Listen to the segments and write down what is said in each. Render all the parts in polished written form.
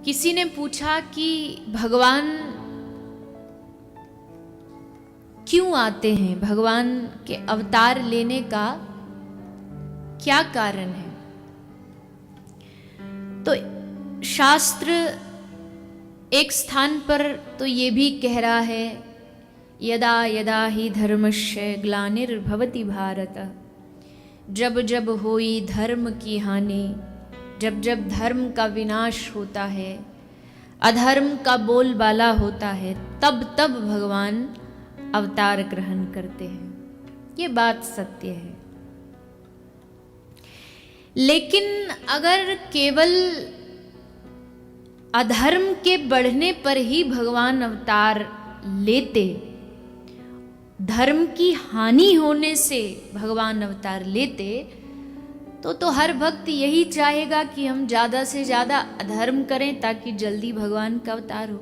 किसी ने पूछा कि भगवान क्यों आते हैं, भगवान के अवतार लेने का क्या कारण है। तो शास्त्र एक स्थान पर तो ये भी कह रहा है, यदा यदा ही धर्मस्य ग्लानिर्भवति भारत, जब जब होई धर्म की हानि, जब जब धर्म का विनाश होता है, अधर्म का बोलबाला होता है, तब तब भगवान अवतार ग्रहण करते हैं। ये बात सत्य है। लेकिन अगर केवल अधर्म के बढ़ने पर ही भगवान अवतार लेते, धर्म की हानि होने से भगवान अवतार लेते, तो हर भक्त यही चाहेगा कि हम ज्यादा से ज्यादा अधर्म करें ताकि जल्दी भगवान का अवतार हो।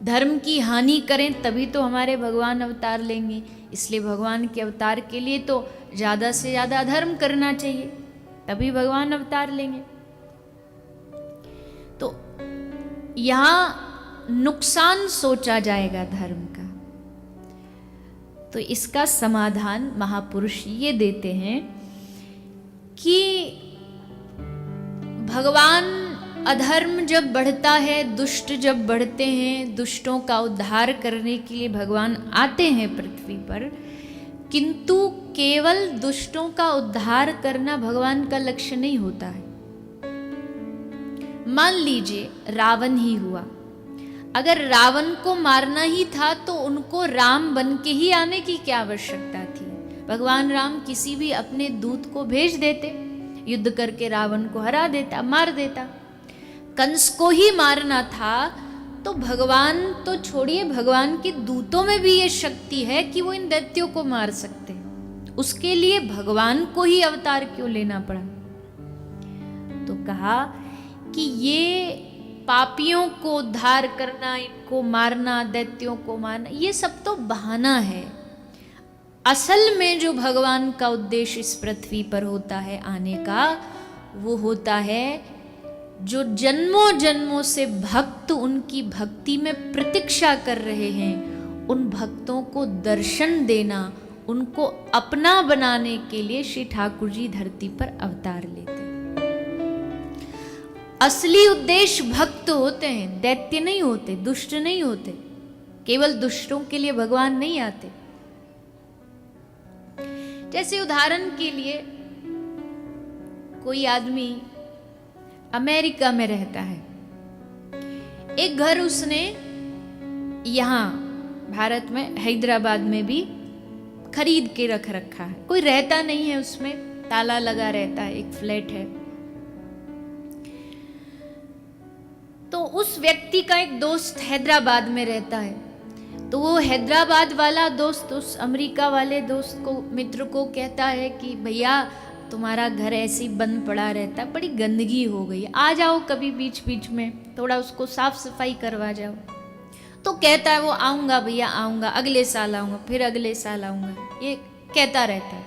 धर्म की हानि करें तभी तो हमारे भगवान अवतार लेंगे। इसलिए भगवान के अवतार के लिए तो ज्यादा से ज्यादा अधर्म करना चाहिए, तभी भगवान अवतार लेंगे। तो यहां नुकसान सोचा जाएगा धर्म का। तो इसका समाधान महापुरुष ये देते हैं कि भगवान अधर्म जब बढ़ता है, दुष्ट जब बढ़ते हैं, दुष्टों का उद्धार करने के लिए भगवान आते हैं पृथ्वी पर, किंतु केवल दुष्टों का उद्धार करना भगवान का लक्ष्य नहीं होता है। मान लीजिए रावण ही हुआ, अगर रावण को मारना ही था तो उनको राम बन के ही आने की क्या आवश्यकता थी। भगवान राम किसी भी अपने दूत को भेज देते, युद्ध करके रावण को हरा देता, मार देता। कंस को ही मारना था तो भगवान तो छोड़िए, भगवान के दूतों में भी ये शक्ति है कि वो इन दैत्यों को मार सकते हैं। उसके लिए भगवान को ही अवतार क्यों लेना पड़ा। तो कहा कि ये पापियों को उद्धार करना, इनको मारना, दैत्यों को मारना, ये सब तो बहाना है। असल में जो भगवान का उद्देश्य इस पृथ्वी पर होता है आने का, वो होता है जो जन्मों जन्मों से भक्त उनकी भक्ति में प्रतीक्षा कर रहे हैं, उन भक्तों को दर्शन देना, उनको अपना बनाने के लिए श्री ठाकुर जी धरती पर अवतार लेते हैं। असली उद्देश्य भक्त होते हैं, दैत्य नहीं होते, दुष्ट नहीं होते। केवल दुष्टों के लिए भगवान नहीं आते। जैसे उदाहरण के लिए कोई आदमी अमेरिका में रहता है, एक घर उसने यहां भारत में हैदराबाद में भी खरीद के रख रखा है। कोई रहता नहीं है उसमें, ताला लगा रहता है, एक फ्लैट है। तो उस व्यक्ति का एक दोस्त हैदराबाद में रहता है। तो वो हैदराबाद वाला दोस्त उस अमेरिका वाले दोस्त को, मित्र को कहता है कि भैया तुम्हारा घर ऐसे ही बंद पड़ा रहता है, बड़ी गंदगी हो गई, आ जाओ कभी बीच बीच में, थोड़ा उसको साफ सफाई करवा जाओ। तो कहता है वो आऊँगा भैया आऊँगा, अगले साल आऊँगा, फिर अगले साल आऊँगा, ये कहता रहता है।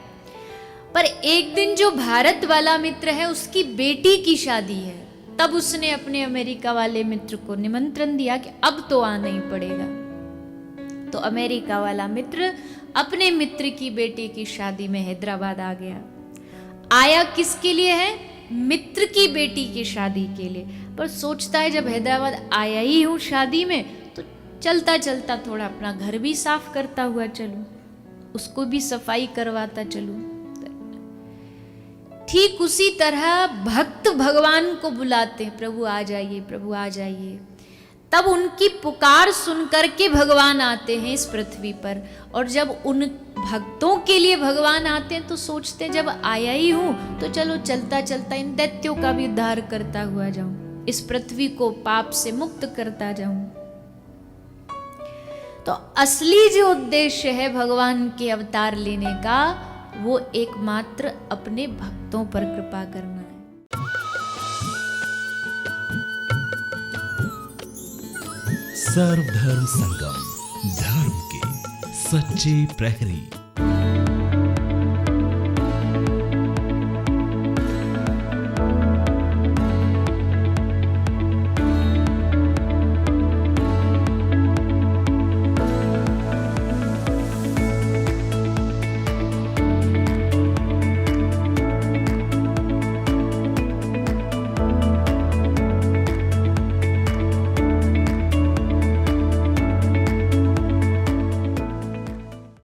पर एक दिन जो भारत वाला मित्र है उसकी बेटी की शादी है, तब उसने अपने अमेरिका वाले मित्र को निमंत्रण दिया कि अब तो आना ही पड़ेगा। तो अमेरिका वाला मित्र अपने मित्र की बेटी की शादी में हैदराबाद आ गया। आया किसके लिए है? मित्र की बेटी की शादी के लिए। पर सोचता है जब हैदराबाद आया ही हूँ शादी में, तो चलता चलता थोड़ा अपना घर भी साफ करता हुआ चलूं, उसको भी सफाई करवाता चलूं। ठीक उसी तरह भक्त भगवान को बुलाते हैं, प्रभु आ जाइए, प्रभु आ जाइए। तब उनकी पुकार सुनकर के भगवान आते हैं इस पृथ्वी पर। और जब उन भक्तों के लिए भगवान आते हैं तो सोचते हैं जब आया ही हूं तो चलो चलता चलता इन दैत्यों का भी उद्धार करता हुआ जाऊं, इस पृथ्वी को पाप से मुक्त करता जाऊं। तो असली जो उद्देश्य है भगवान के अवतार लेने का, वो एकमात्र अपने भक्तों पर कृपा करना है। सर्वधर्म संगम, धर्म के सच्चे प्रहरी।